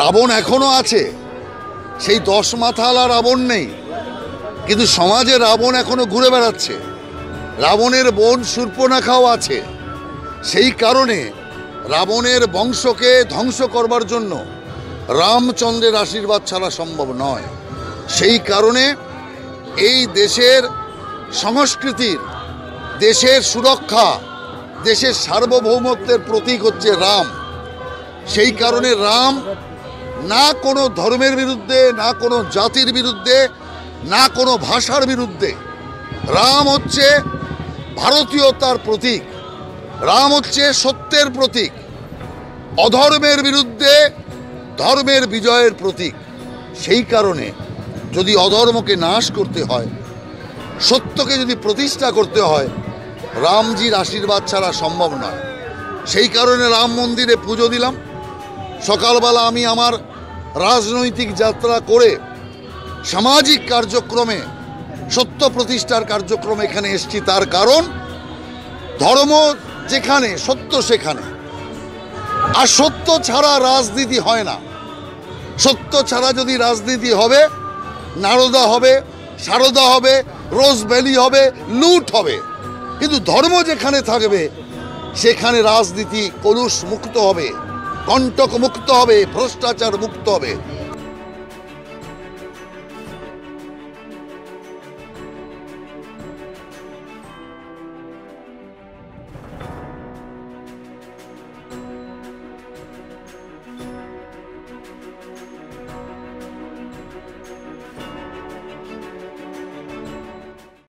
রাবণ এখনো আছে, সেই 10 মাথাওয়ালা রাবণ নেই, কিন্তু সমাজে রাবণ এখনো ঘুরে বেড়াচ্ছে। রাবণের বোন শূর্পণখাও আছে। সেই কারণে রাবণের বংশকে ধ্বংস করবার জন্য রামচন্দ্রের আশীর্বাদ ছাড়া সম্ভব নয়। সেই কারণে এই দেশের সংস্কৃতির, দেশের সুরক্ষা, দেশের সার্বভৌমত্বের প্রতীক হচ্ছে রাম। সেই কারণে রাম না কোনো ধর্মের বিরুদ্ধে, না কোনো জাতির বিরুদ্ধে, না কোনো ভাষার বিরুদ্ধে। রাম হচ্ছে ভারতীয়তার প্রতীক, রাম হচ্ছে সত্যের প্রতীক, অধর্মের বিরুদ্ধে ধর্মের বিজয়ের প্রতীক। সেই কারণে যদি অধর্মকে নাশ করতে হয়, সত্যকে যদি প্রতিষ্ঠা করতে হয়, রামজির আশীর্বাদ ছাড়া সম্ভব নয়। সেই কারণে রাম মন্দিরে পুজো দিলাম। সকালবেলা আমি আমার রাজনৈতিক যাত্রা করে সামাজিক কার্যক্রমে, সত্য প্রতিষ্ঠার কার্যক্রমে এখানে এসেছি। তার কারণ ধর্ম যেখানে, সত্য সেখানে। আর সত্য ছাড়া রাজনীতি হয় না। সত্য ছাড়া যদি রাজনীতি হবে, নারদা হবে, সারদা হবে, রোজ ভ্যালি হবে, লুট হবে। কিন্তু ধর্ম যেখানে থাকবে সেখানে রাজনীতি কলুষ মুক্ত হবে, কণ্টক মুক্ত হবে, ভ্রষ্টাচার মুক্ত হবে।